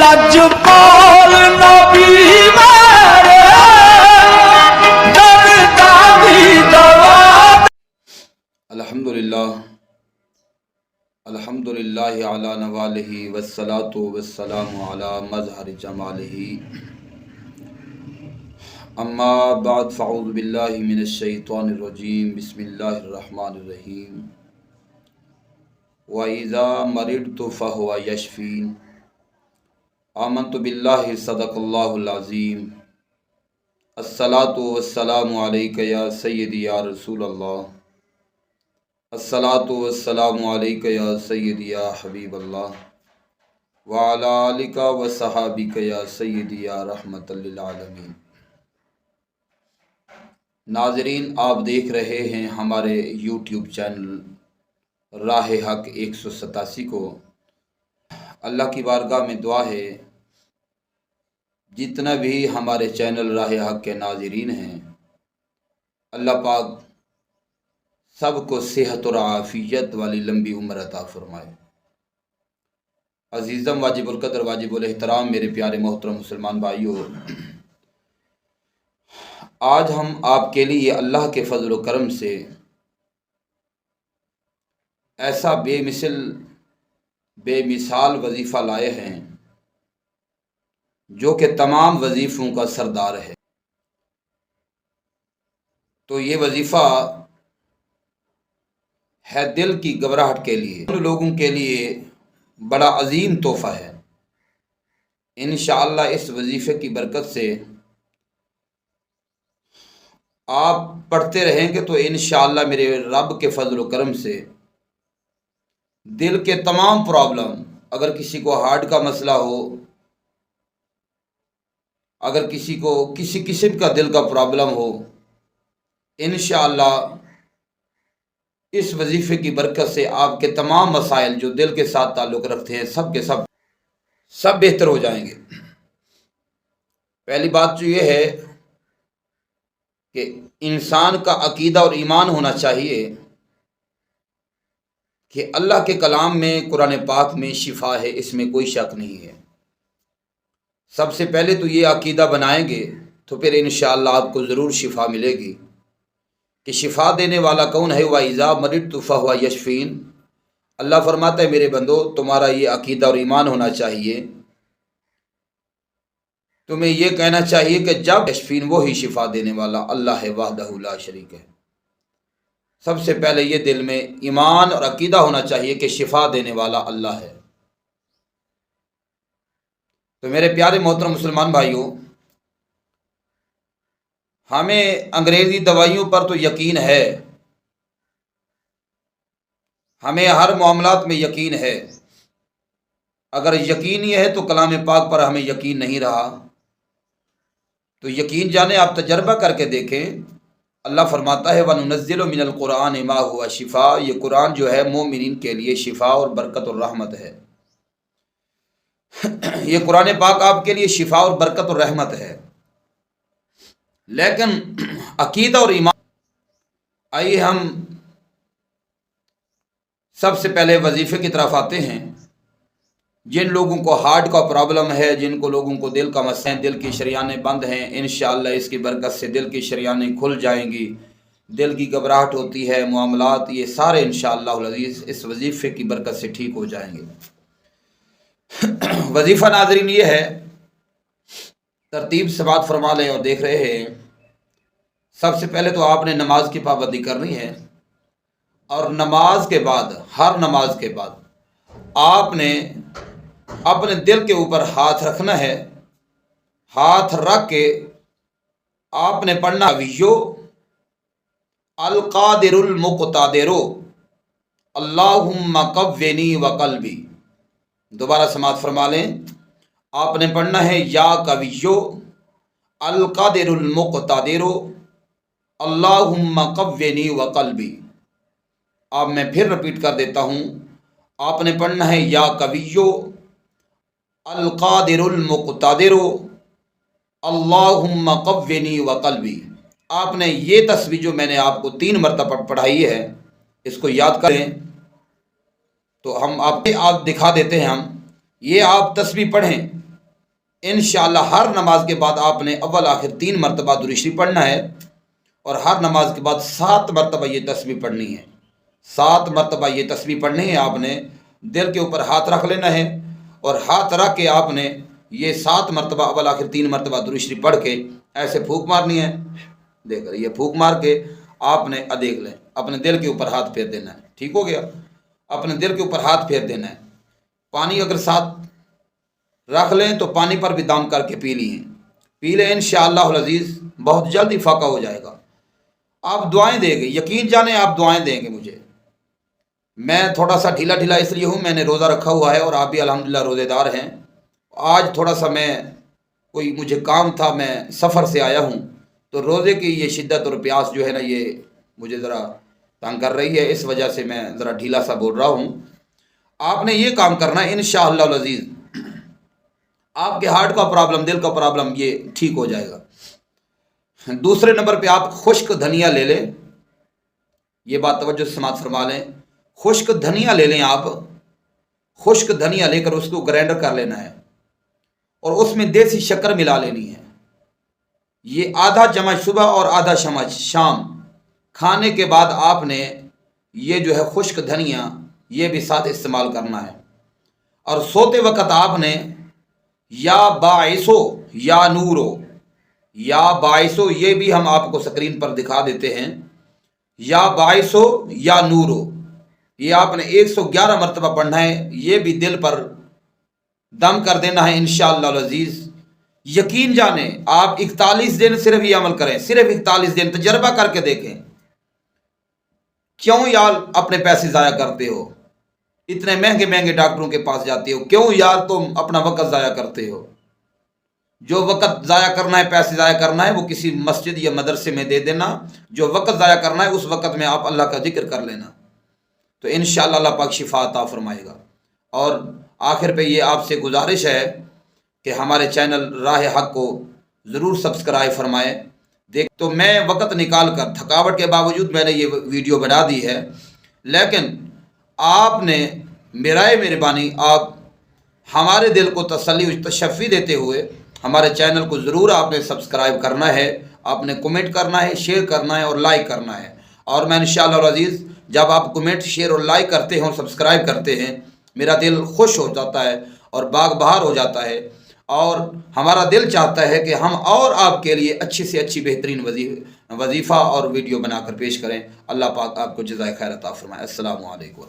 लजपाल नबी मेरे दर्दा दी दवा। अल्हम्दुलिल्लाह अला नवालिही वस्सलातु वस्सलामु अला मज़हर जमालिही अम्मा बाद फ़अऊज़ु बिल्लाहि मिनश शैतानिर रजीम बिस्मिल्लाहिर रहमानिर रहीम व इज़ा मरिदतु फ़हुवा यशफ़ीन आमन्तु बिल्लाहि सदक़ल्लाहुल अज़ीम अस्सलातु वस्सलामु अलैका या सय्यदी या रसूलल्लाह अस्सलातु वस्सलामु अलैका या सय्यदी या हबीबल्लाह व अला आलिका व सहाबिका या सय्यदी या रहमतल लिल आलमीन। नाज़रीन, आप देख रहे हैं हमारे यूट्यूब चैनल राह हक 187 को। अल्लाह की बारगाह में दुआ है जितना भी हमारे चैनल राह हक के नाज़रीन हैं, अल्लाह पाक सबको सेहत और आफ़ियत वाली लंबी उम्र अता फ़रमाए। अज़ीज़म वाजिबुल क़द्र वाजिबुल एहतराम मेरे प्यारे मोहतरम मुसलमान भाइयों, आज हम आपके लिए अल्लाह के फ़ज़ल व करम से ऐसा बेमिसाल वजीफ़ा लाए हैं जो कि तमाम वजीफ़ों का सरदार है। तो ये वजीफ़ा है दिल की घबराहट के लिए, उन लोगों के लिए बड़ा अजीम तोहफ़ा है। इंशाअल्लाह इस वजीफ़े की बरकत से आप पढ़ते रहेंगे तो इंशाअल्लाह मेरे रब के फजल व करम से दिल के तमाम प्रॉब्लम, अगर किसी को हार्ट का मसला हो, अगर किसी को किसी किस्म का दिल का प्रॉब्लम हो, इंशाअल्लाह इस वजीफ़े की बरकत से आपके तमाम मसाइल जो दिल के साथ ताल्लुक़ रखते हैं सब के सब बेहतर हो जाएंगे। पहली बात तो ये है कि इंसान का अकीदा और ईमान होना चाहिए कि अल्लाह के कलाम में, कुरान पाक में शिफा है, इसमें कोई शक नहीं है। सबसे पहले तो ये अकीदा बनाएंगे तो फिर इंशाअल्लाह आपको ज़रूर शिफा मिलेगी कि शिफा देने वाला कौन है। व इज़ा मरिदतु फ़हुवा यशफ़ीन। अल्लाह फरमाता है मेरे बंदो, तुम्हारा ये अकीदा और ईमान होना चाहिए, तुम्हें ये कहना चाहिए कि जब यशफ़ीन वो ही शिफा देने वाला अल्लाह है, वहदहु ला शरीक है। सबसे पहले ये दिल में ईमान और अकीदा होना चाहिए कि शिफा देने वाला अल्लाह है। तो मेरे प्यारे मोहतरम मुसलमान भाइयों, हमें अंग्रेज़ी दवाइयों पर तो यकीन है, हमें हर मामलात में यकीन है। अगर यकीन ही है तो कलाम पाक पर हमें यकीन नहीं रहा, तो यकीन जाने आप तजर्बा करके देखें। अल्लाह फरमाता है वनुनज़्ज़िलु मिनल कुरान मा हुवा शिफा। ये कुरान जो है मोमिनीन के लिए शिफा और बरकत और रहमत है। ये कुरान पाक आपके लिए शिफा और बरकत और रहमत है। लेकिन अकीदा और ईमान, आइए हम सबसे पहले वजीफ़े की तरफ आते हैं। जिन लोगों को हार्ट का प्रॉब्लम है, जिनको लोगों को दिल का मसला है, दिल की शरियानें बंद हैं, इंशाअल्लाह इसकी बरकत से दिल की शरियानें खुल जाएंगी। दिल की घबराहट होती है, मामलात, ये सारे इंशाअल्लाह अज़ीज़ इस वजीफ़े की बरकत से ठीक हो जाएंगे। वजीफ़ा नाज़रीन ये है, तरतीब से बात फरमा लें और देख रहे हैं। सबसे पहले तो आपने नमाज की पाबंदी करनी है, और नमाज के बाद, हर नमाज के बाद आपने अपने दिल के ऊपर हाथ रखना है। हाथ रख के आपने पढ़ना वियो अल कादिरुल मुक़तादिरु अल्लाहुम्मा कव्विनी व कल्बी। दोबारा समात फरमा लें, आपने पढ़ना है या कवियो अल कादिरुल मुक़तादिरु अल्लाहुम्मा कव्विनी व कल्बी। अब मैं फिर रिपीट कर देता हूँ, आपने पढ़ना है या कवियो अल कादिरुल मुक़तादिरु अल्लाहुम्मा कव्विनी व कल्बी। आपने ये तस्वीर जो मैंने आपको 3 मरतबा पढ़ाई है, इसको याद करें। तो हम आप दिखा देते हैं। हम ये आप तस्बीह पढ़ें انشاءاللہ ہر نماز کے بعد آپ نے اول آخر 3 مرتبہ درود شریف پڑھنا ہے، اور ہر نماز کے بعد 7 مرتبہ یہ تسبیح پڑھنی ہے۔ 7 مرتبہ یہ تسبیح پڑھنی ہے، آپ نے دل کے اوپر ہاتھ رکھ لینا ہے، اور ہاتھ رکھ کے آپ نے یہ 7 مرتبہ اول آخر 3 مرتبہ درود شریف پڑھ کے ایسے پھونک مارنی ہے۔ دیکھ رہے، یہ پھونک مار کے آپ نے دیکھ لیں، اپنے دل کے اوپر ہاتھ پھیر دینا ہے۔ ٹھیک ہو گیا؟ اپنے دل کے اوپر ہاتھ پھیر دینا ہے۔ پانی اگر ساتھ رکھ لیں تو پانی پر بھی دم کر کے پی لیں انشاءاللہ العزیز، بہت جلدی فاقہ ہو جائے گا۔ آپ دعائیں دیں گے، یقین جانیں آپ دعائیں دیں گے مجھے۔ میں تھوڑا سا ڈھیلا اس لیے ہوں، میں نے روزہ رکھا ہوا ہے اور آپ بھی الحمدللہ روزے دار ہیں۔ آج تھوڑا سا کوئی مجھے کام تھا، میں سفر سے آیا ہوں، تو روزے کی یہ شدت اور پیاس جو ہے نا، یہ مجھے ذرا تنگ کر رہی ہے، اس وجہ سے میں ذرا ڈھیلا سا بول رہا ہوں۔ آپ نے یہ کام کرنا ہے انشاءاللہ العزیز، آپ کے ہارٹ کا پرابلم، دل کا پرابلم یہ ٹھیک ہو جائے گا۔ دوسرے نمبر پہ آپ خشک دھنیا لے لیں، یہ بات توجہ سے سماعت فرما لیں۔ خشک دھنیا لے لیں آپ، خشک دھنیا لے کر اس کو گرائنڈر کر لینا ہے، اور اس میں دیسی شکر ملا لینی ہے۔ یہ آدھا چمچ صبح اور آدھا چمچ شام کھانے کے بعد آپ نے یہ جو ہے خشک دھنیا یہ بھی ساتھ استعمال کرنا ہے۔ اور سوتے وقت آپ نے یا باعثو یا نورو، یا باعثو یہ بھی ہم آپ کو سکرین پر دکھا دیتے ہیں، یا باعثو یا نورو یہ آپ نے 111 مرتبہ پڑھنا ہے، یہ بھی دل پر دم کر دینا ہے انشاءاللہ العزیز۔ یقین جانیں آپ 41 دن صرف یہ عمل کریں، صرف 41 دن تجربہ کر کے دیکھیں۔ کیوں یار اپنے پیسے ضائع کرتے ہو، اتنے مہنگے ڈاکٹروں کے پاس جاتے ہو، کیوں یار تم اپنا وقت ضائع کرتے ہو؟ جو وقت ضائع کرنا ہے، پیسے ضائع کرنا ہے، وہ کسی مسجد یا مدرسے میں دے دینا۔ جو وقت ضائع کرنا ہے اس وقت میں آپ اللہ کا ذکر کر لینا، تو انشاءاللہ اللہ پاک شفا عطا فرمائے گا۔ اور آخر پہ یہ آپ سے گزارش ہے کہ ہمارے چینل راہ حق کو ضرور سبسکرائب فرمائیں۔ تو میں وقت نکال کر تھکاوٹ کے باوجود میں نے یہ ویڈیو بنا دی ہے، لیکن آپ نے برائے مہربانی آپ ہمارے دل کو تسلی و تشفی دیتے ہوئے ہمارے چینل کو ضرور آپ نے سبسکرائب کرنا ہے، آپ نے کمنٹ کرنا ہے، شیئر کرنا ہے اور لائک کرنا ہے۔ اور میں انشاءاللہ العزیز جب آپ کمنٹ، شیئر اور لائک کرتے ہیں اور سبسکرائب کرتے ہیں، میرا دل خوش ہو جاتا ہے اور باغ بہار ہو جاتا ہے، اور ہمارا دل چاہتا ہے کہ ہم اور آپ کے لیے اچھی سے اچھی بہترین وظیفہ اور ویڈیو بنا کر پیش کریں۔ اللہ پاک آپ کو جزائے خیر عطا فرمائے۔ السلام علیکم۔